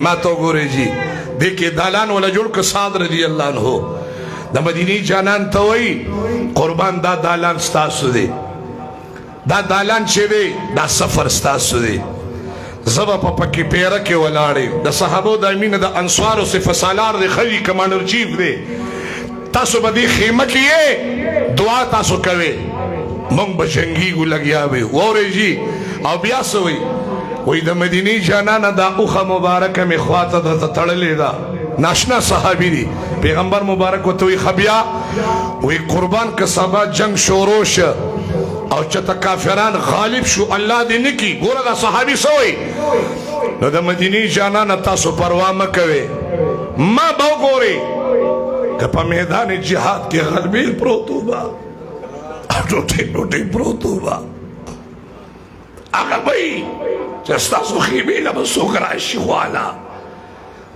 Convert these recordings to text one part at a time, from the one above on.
ما تو ګورې جی دې کې دالان ولا جوړ که سعد رضی الله عنه د مدینی جانان ته وایي قربان دا دالان ستاسو دی دا دالان چې دی دا سفر ستاسو دی زبا په پکې پیره کې ولاړې د صحابو د امینه د انصارو صفه سالار دی خلی کمانډر چیف دی تاسو به دې خیمه کې یې دعا تاسو کوئ مونږ به جنګیږو لګیا وي واورئ جي او بیا څه وایي وی د مدینی جانانه دا اوخه مبارکه می خواته درته تړلې ده ناشنا صحابي دي پیغمبر مبارک ورته وی خبیا وی قربان که سبا جنگ شروع شه او چته کافران غالب شو الله دې نکي ګوره دا صحابي څه وایي نو د مدینی جانانه تاسو پروا مه کوئ ما به وګورئ که په میدان جهاد کې غلبیل پروت وبه ټوټې ټوټې پروت وبه هغه به وي چې ستاسو خیمې له به څوک راشي خواله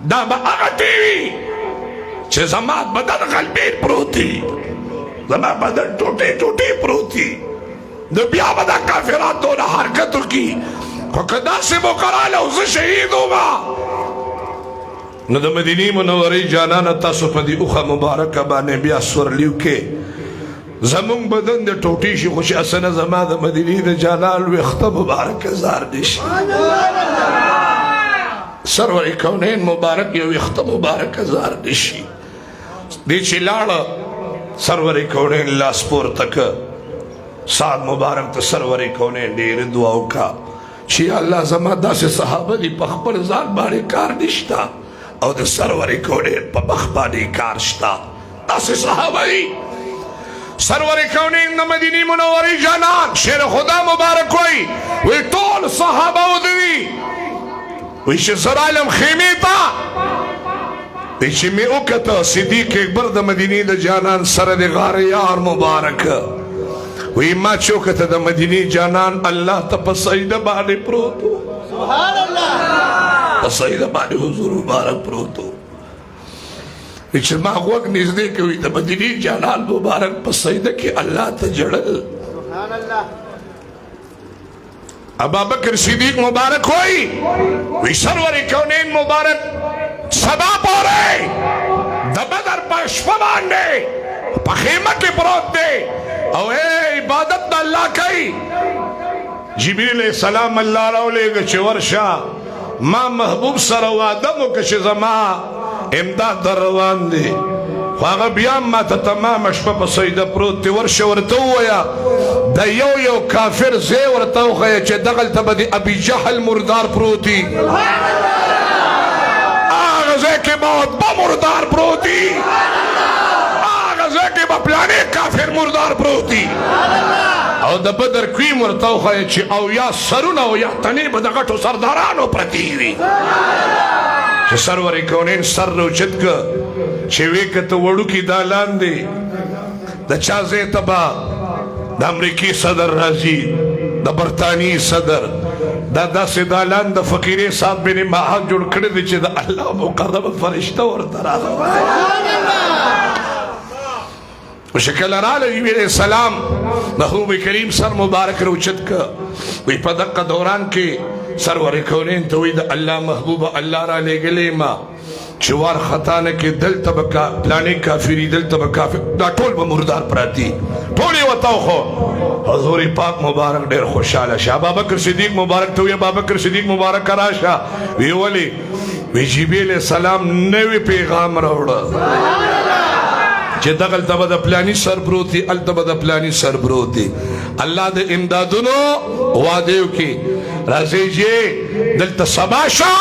دا به هغه دی وي چې زما بدن غلبیل پروت دي زما بدن ټوټې ټوټې پروت دي نو بیا به دا کافران دونه حرکت وکړي خو که داسې مقراله او زه شهید ومه نو د مدینې منورې جانانه تاسو په دې اوښه مبارکه باندې بیا سورلیو کې زمونږ بدن د ټوټې شي خو چې اسنه زما د مدینې د جانان ویښته مبارکه زار دي شي سرور کونین مبارک یو ویښته مبارکه زار دي شي دې چې لاړه سرور کونین لاس پورته که سعد مبارک ته سرور کونین ډېرې دعا وکړه چې الله زما داسې صحابه دي په خپل ځان باندې کار نشته او د سرور کونین په مخ باندې کار شته داسې صحابه دي سرور کونین د مدینې منورې جانان شیر خدا مبارک وی ټول صحابه ودوي وی چې زه رالم خیمې ته وی چې مې وکته صدیق اکبر د مدینې د جانان سره د غار یار مبارک وی ما چې وکته د مدینې جانان الله ته په سجده باندې پروت و سبحان الله په سجده باندې حضور مبارک پروت و چې ما غوږ نږدې کوي د مدینې جانان مبارک په سجده کې الله ته ژړل سبحان الله ابابکر صدیق مبارک وی سرور کونین مبارک سبا پورې د بدر په شپه باندې په خیمه کې پروت دی او عبادت د الله کوي جبریل علیہ السلام الله راولېږه چې ورشه ما محبوب سره وعده وکړه چې زما امداد در روان دی خو هغه بیا ما ته تمامه شپه په سجده پروت دی ورشه ورته ووایه د یو کافر ځای ورته وښیه چې دغلته به د ابي جهل مردار پروت دی هغه ځای کې به عتبه مردار پروت دی هغه ځای کې به پلانې کافر مردار پروت دی او د بدر کویم ورته وښیه چې او یا سرونه او یا تنې به د غټو سردارانو پرتې وي چې سرور کونین سر روچت که چې وی کته وړوکي دالان دی د چا ځای ته به د امریکې صدر راځي د برطانیې صدر دا داسې دالان د فقیرې صاحب بن معاذ جوړ کړی دی چې د الله مقربه فرشته ورته راغله چې کله راغله نبي علیه السلام محبوب کریم سر مبارک روچت که وی په دقه دوران کې سرور کونین ته وی د الله محبوبه الله را لېږلې ما چې وار خطا نه کې دلته به پلانې کافري دلته به کافر دا ټول به مردار پراتی ټول یې ورته وښو حضور پاک مبارک ډېر خوشحاله شه ابابکر صدیق مبارک ته وی ابابکر صدیق مبارک راشه وی ولې وی جبریل علیه السلام نوی پیغام راوړه چې دغلته به د پلاني سر پروت دی هلته به د پلاني سر پروت دی الله د امدادونو وعده وکړي راځئ چې دلته سبا شه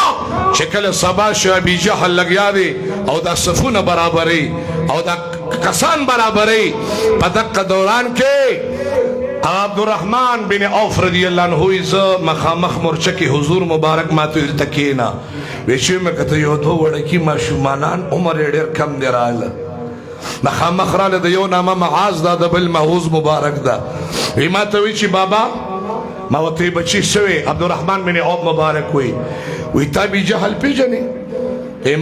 چې کله سبا شه ابي جهل لګیا دی او دا صفونه برابري او دا کسان برابري په دغه دوران کې عبدالرحمن بن عوف رضی الله عنه زه مخامخ مورچه کې حضور مبارک ماته دلته کېنه وی چې مې کته یو دوه وړکي ماشومانان عمر یې ډېر کم دی راغله مخامخ راله د یو نامه معاذ دا د بل محوز مبارک ده وی ما ته وی چې بابا ما ورته بچی شوی عبدالرحمن بن عوف مبارک وی تا ابي جهل پیژنې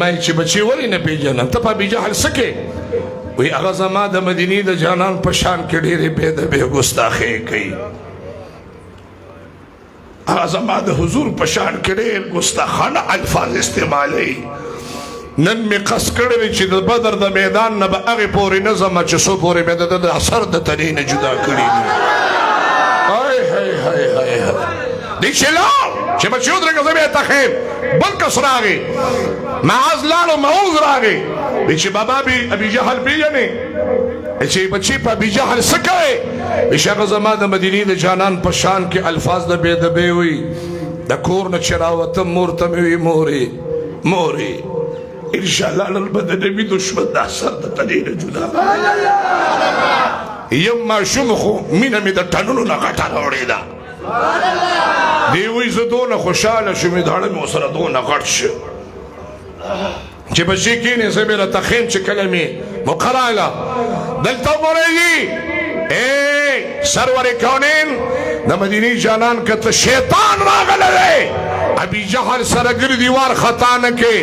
ما چې بچی ولې نه پیژنم ته په ابي جهل څه کې وی هغه زما د مدینې د جانان په شان کې ډېرې بې ادبۍ ګستاخۍ کوي زما د حضور پشان کې ډېر ګستاخانه الفاظ استعمالوي. نن مې قص کړی چې د بدر د میدان نه به هغې پورې نه ځمه چې څو پورې مې د اثر د تنې نه جدا کړي دي. دی چې لاړ چې بچي ودرېږه زه بیا ته ښیم. بل کس راغی معاذ لاړو معوذ راغی وی چې بابا ابي جهل پېژنې چې بچي په ابي جهل څه کوې؟ ویش هغه زما د مدینې د جانان په شان کې الفاظ د بېدبې وي. د کور نه چې راوتم مور ته مې وي مورې انشاءالله نن به د نبي دشمن د اثر د تنې نه جدا یم ماشوم خو مینه مې د ټنونو نه غټه راوړېده. دی وی زه دونه خوشحاله شوم داړه مې ورسره دونه غټ شو چې بچي کېنې زه بې راته ښیم چې کله مې موقع راغله دلته وګورئ سرور کونین د مدینې جانان که ته شیطان راغلی دی ابي جهل سره ګردي وار خطا نه کې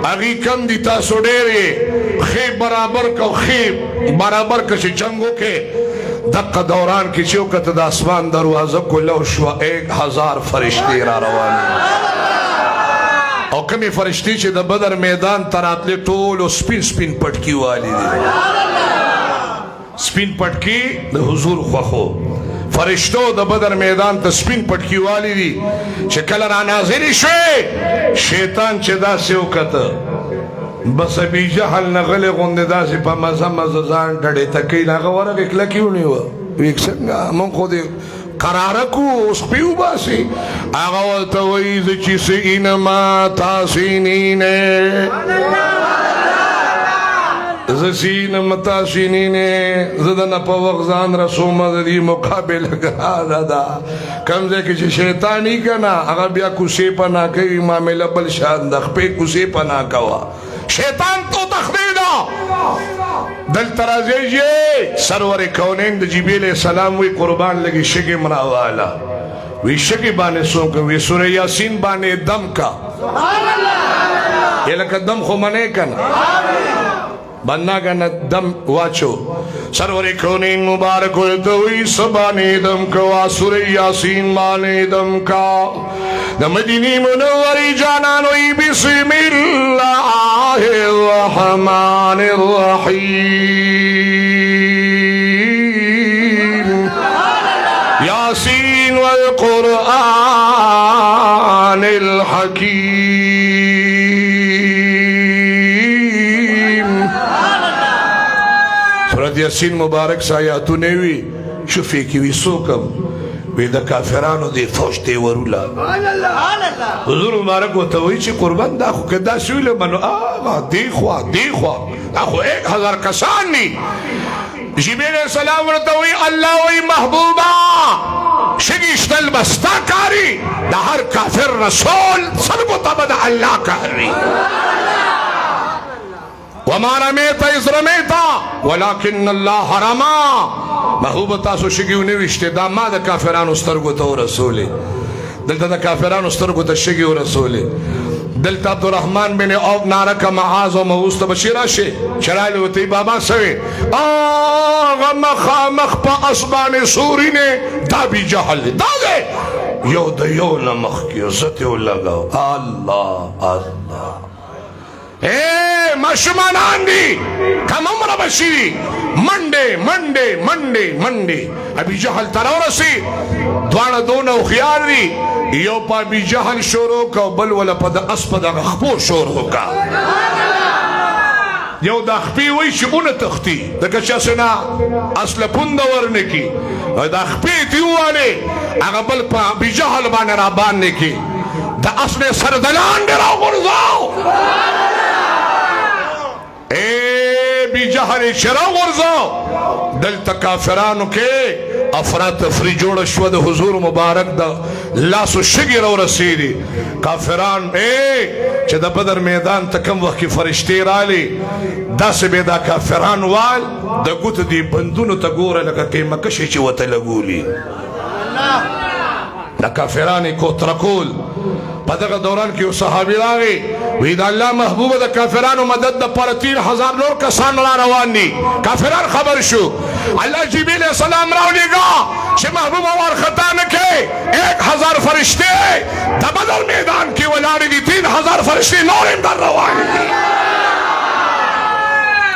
هغې کم دي تاسو ډېر یې ښې برابر که ښې برابر که چې جنګ وکې دقه دوران کې چې وکته د اسمان دروازه کلو شوه 1000 فرشتې را روانې او کمې فرشتې چې د بدر میدان ته راتلې ټولو سپین سپین پټکي والي دي. سپین پټکي د حضور خوښو فرشتو د بدر میدان ته سپین پټکي والي دي چې کله را نازلې شوې شیطان چې داسې وکته بس ابي جهل نه غلې غوندې داسې په مزه مزه ځان ډډې ته کوي هغه ورغې کلکې ونیوه ویې څنګه مونږ خو دې قراره کو اوس پې وباسي هغه ورته وایي زه چې سینما تاسې نینې زه سینم تاسې نینې زه د نه په وخت ځان رسومه د دې مقابله ګرانه ده کوم ځای کې چې شیطاني که نه هغه بیا کوسې پناه کوي معامله بل شان د خپې کوسې پناه کوه شیطان تو تخدیده دلته راځئ سرور کونین د جبریل علیه السلام وی قربان لګي شګې مراواله وی شګې باندې څوک وی سوره یاسین باندې دم کا لکه دم خو منې کنه بنا کنه دم واچو سرور کونین مبارک ورته وی سبانې دم کا سوره یاسین باندې دم کا د مدینې منورې جانان وی بسم الله الرحمن الرحیم یاسین والقرآن الحکیم سورت یاسین مبارک سایاتونه وی شفی کی وی سوکم وی د کافرانو دی فوج دی ورولا حضور مبارک ورته وایي چې قربان دا خو که داسې ویله منو دی خوا دا خو 1000 کسان دي جبریل علیه السلام ورته وایي الله وایي محبوبه شګې شتل به ستا کاري د هر کافر رسول سلګو ته به د الله کاري وما رميت إذ رميت ولكن الله رمى محبوب تاسو شګي ونويشته دا ما د کافرانو سترګو ته ورسولې دلته د کافرانو سترګو ته شګي ورسولې دلته عبدالرحمن بن عوف نارک معاذ او موس ته بشیرا شي چرایلو ته بابا سوي مخ په اسمان سوري نه دا بي جهل دا یو د یو نه مخ کې عزت ولګاو الله ماشومانان دي کم عمره بشي منډې ابي جهل تر ورسي دواړه دونه هوښیار دي یو په ابي جهل شروع کو بل ولا په د اسپ دغه خپو شروع کا یو د خپې وایي چې اونه تختي دکه چاسې نه اصله پونده ورنکي د خپې دي ووالې هغه بل په ابي جهل باندې را باندې کي د اصل سر د لاندې راغورځاو بی جهل شرا غرزو دلته کافرانو کې افراتفری جوړه شوه د حضور مبارک د لاسو شګې راورسېدې کافران چې د بدر میدان ته کوم وخت کې فرشتې رالې داسې به دا کافران وال د ګوتو دې بندونو ته ګوره لکه قیمکشې چې ورته لګولي دا کافران یې کوتره کول په دغه دوران کې یو صحابي راغی وی د الله محبوبه د کافرانو مدد دپاره 3000 نور کسان را روان دي کافران خبر شو الله جبریل علیه السلام راولېږه چې محبوبه وارخطا نه کې 1000 فرشتے د بدر میدان کې ولاړې دي 3000 فرشتے نور هم در روان دي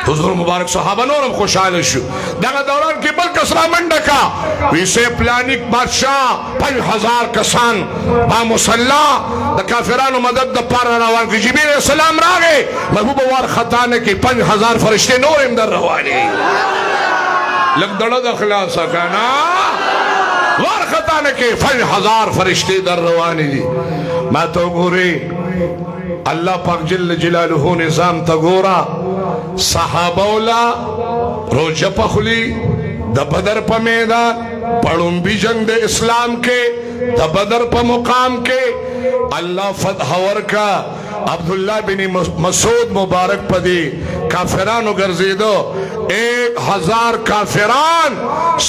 حضور مبارک صحابه نورم خوشحال شو دغه دوران کې بل کس را منډه کا ویسه پلانیک بادشاہ 5000 کسان با مسلح د کافرانو مدد د پاره روان کی جبرئیل السلام راغی محبوب وارخطا نه کې 5000 فرشتے نور هم در رواني لګ دړه د اخلاص کنا وارخطا نه کې 5000 فرشتے در رواني دي ما تو ګوري الله پاک جل جلاله نظام تا ګورا صحابه ولا روجه پخلی د بدر په میدان پړومبي جنگ د اسلام کې د بدر په مقام کې الله فتح ورکا عبداللہ بن مسعود مبارک پدی کافرانو ګرځیدو 1000 کافران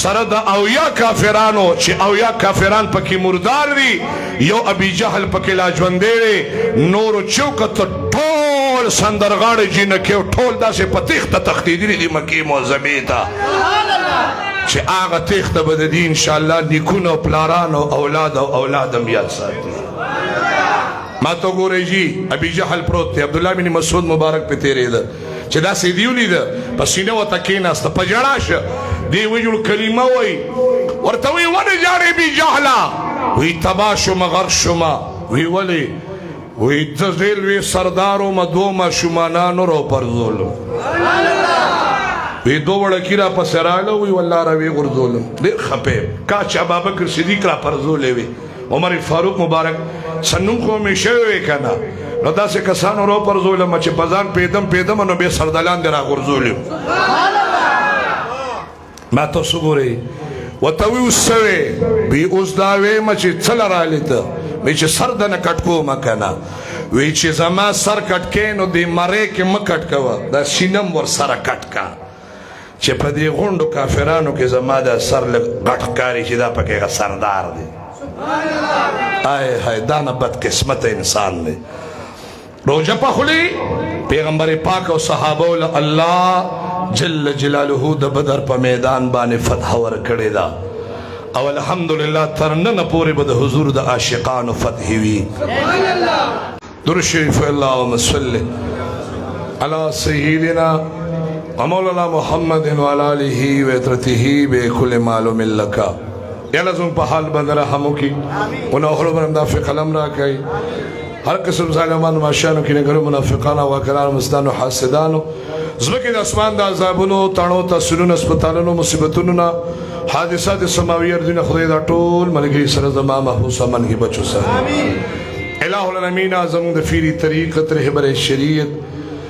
سره د اویا کافرانو چې اویا کافران پکې مردار دي یو ابي جهل پکې لا ژوندې نور چوکت ټول سندرغاړي جنکه ټول داسې پتیخ ته تختیدلی دي مکی معظمه ته چې هغه تخته به د دین ان شاء الله نیکونو پلارانو اولاد او اولادم یاد ساتي ما تو ګورې جی ابي جهل پروت دی عبد الله بن مسعود مبارک په تیرې ده چې دا سیدیولې ده پسینه وته کېناسته په جړاشه دی ویل کلمه وای ورته وی ونه جاري ابي جهل وی تباشو مغر شما وی ولی وی ځل وی سردارو مدوما شمانانو رو پرزول وی دو وړکی را پسراله وی والله روي غرزول ډېر خپه کا چې ابوبکر صدیق را پرزول وی عمر فاروق مبارک سنم خو می شوی کنه نو داسې کسانو رو پرزول ما چې بزان پیدم نو به سردلان دی را غرزول ما تاسو ګورئ وتوی وسوي بي اوس دا وې ما چې څل را لیته وی چې سر دنه کټکو مکنه وی چې زما سر کټکې نو دی مړې کې مکټ کوا دا شینم ور سره کټکا چې په دې غوندو کافرانو کې زما د سر لږ غټ کاری چې دا پکې سردار دی آی هاي دا نه بد قسمت انسان دی روزه پخلی پیغمبر پاک او صحابه ول الله جل جلاله د بدر په میدان باندې فتح ور کړی دا او الحمدلله ترنن پورې به د حضور د عاشقانو فتح وی سبحان الله درود شریف اللهم صل على سيدنا ومولانا محمد وعلى اله وعترته بكل معلوم لك یا لازم په حال باندې رحم وکي او نو خپل باندې قلم را کوي هر قسم ظالمان ماشانو کې نه ګرو منافقان او وکړان مستانو حاسدانو زمکه د اسمان د عذابونو تڼو تاسلونو سپتالونو مصیبتونو حادثات سماویه ارزنه خدای دا ټول ملګری سره زما محفوظ امن کې بچو سره امين الہ العالمین اعظم د فیری طریقت رهبر شریعت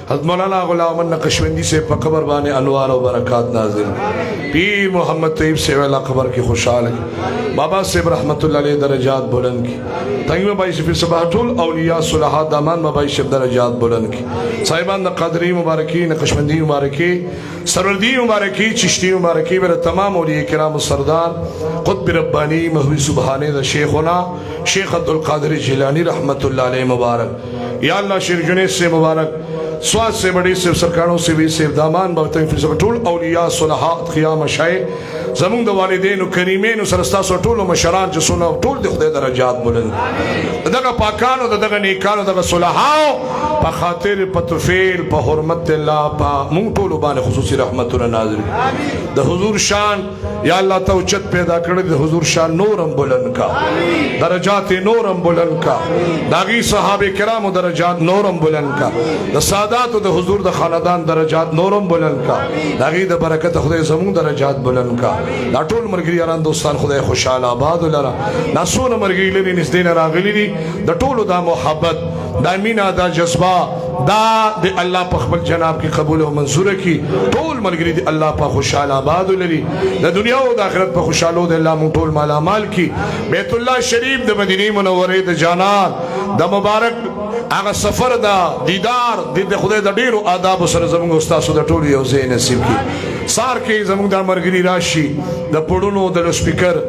حضرت مولانا غلام نقشبندی سے په قبر باندې انوار او برکات نازل پیر محمد طیب سے والا قبر کی خوشحال ہے بابا صاحب رحمت اللہ علیہ درجات بلند کی تنگی مبائی سے پھر صباحت الاولیاء صلحات دامان مبائی سے درجات بلند کی صاحبان قادری مبارکی نقشبندی مبارکی سروردی مبارکی چشتی مبارکی میرے تمام اولیاء کرام سردار قطب ربانی محوی سبحانی دا شیخنا شیخ عبدالقادر جیلانی رحمت اللہ علیہ مبارک یا اللہ شیخ جنید سے مبارک سواد سے بڑی صرف سرکاروں سے بھی صرف دامان بابتن فی سب طول اولیاء صلحات قیام شائع زمون دا والدین و کریمین و سرستاس و طول و مشران جسونا و طول دخده درجات بلند دقا پاکانو دقا نیکانو دقا صلحاو پا خاطر پا تفیل پا حرمت اللہ پا مون طول بان خصوصی رحمت نازل دا حضور شان یا اللہ توچت پیدا کرد دا حضور شان نورم بلند کا درجات نورم بلند کا داغی صحابہ کرام درجات نورم بلند کا دا سادات و دا حضور دا خاندان درجات نورم بلند کا داغی دا برکت خدای زمون درجات بلند کا دا ټول مرګري یاران دوستان خدای خوشاله آباد ولرا ناسونه مرګري لري نږدې راغلي دي د ټولو دا محبت دا مینا دا جذبه دا د الله په خپل جناب کې قبول او منظور کی ټول مرګري دي الله په خوشاله آباد ولري د دنیا او د آخرت په خوشاله د الله مون ټول مال مال کی بیت الله شریف د مدینه منوره د جانان د مبارک هغه سفر دا دیدار د خدای د ډیرو آداب سره زموږ استاد د ټول یو ځای نصیب کی سار کې زموږ د مرګري راشي د پړونو د سپیکر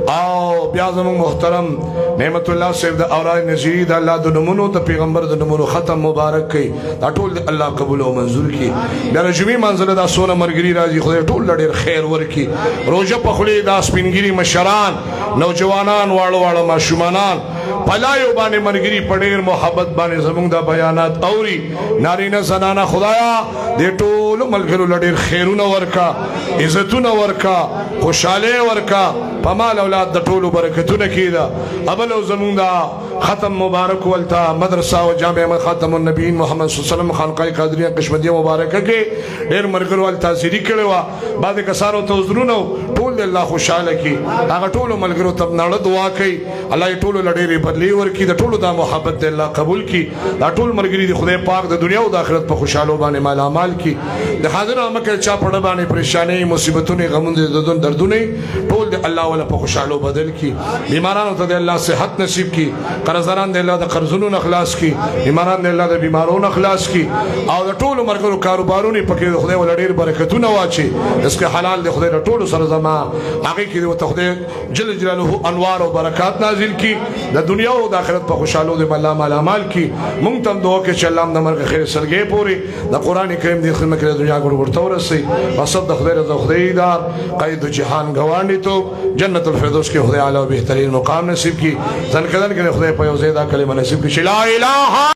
او بیا زمون محترم نعمت الله صاحب د اورای نذیری د الله د نمونو د پیغمبر د نمونو ختم مبارک کړي دا ټول د الله قبول او منظور کړي بیا رجمی منزله دا سونه مرګري راځي خدای ټول ډېر خیر ورکړي روزه په خلی دا سپینګری مشران نوجوانان واړو ماشومانان پلایو باندې مرګري پډیر محبت باندې زمونږ د بیانات اوري نارینه زنانه خدایا د ټول ملګرو لډیر خیرونه ورکا عزتونه ورکا خوشاله ورکا پمال اولاد د ټولو برکتونه کیدا ابل زمونږ د ختم مبارک ولتا مدرسه او جامع خاتم النبیین محمد صلی الله علیه وسلم خانقاه قادریه قشمدیه مبارکه کې ډیر مرګرو ول تاثیری کړي وا بعد کسانو ته زرونو ټول الله خوشاله کی هغه ټول ملګرو ته نړ دعا کوي الله ټول لډیر بدلی ورکی د ټولو د محبت الله قبول کی دا ټول مرګري د خدای پاک د دنیا او د آخرت په خوشاله باندې مال امال کی د حاضر امکه چا پړ باندې پریشانی مصیبتونه غمونه د دردونه ټول د الله ولا په خوشاله بدل کی بیمارانو ته د الله صحت نصیب کی قرضداران د الله د قرضونو اخلاص کی بیماران د الله د بیمارونو اخلاص کی او د ټول مرګرو کاروبارونه پکې خدای ول ډیر برکتونه واچي اسکه حلال د خدای د ټول سره زما هغه کې د خدای جل جلاله انوار او برکات نازل کی د دنیا او د آخرت په خوشاله د الله مال امال کی مونږ تم دوه کې چې الله د مرګ خیر سرګې پوری د قران کریم د خدمت کې د دنیا ګورته ورسي مقصد د خدای رضا خدای دار قائد جهان غواړي تو جنت الفردوس کې خدای اعلی او بهترین مقام نصیب کی ځن کدن کې خدای په یو زیاده کلمه نصیب کی لا اله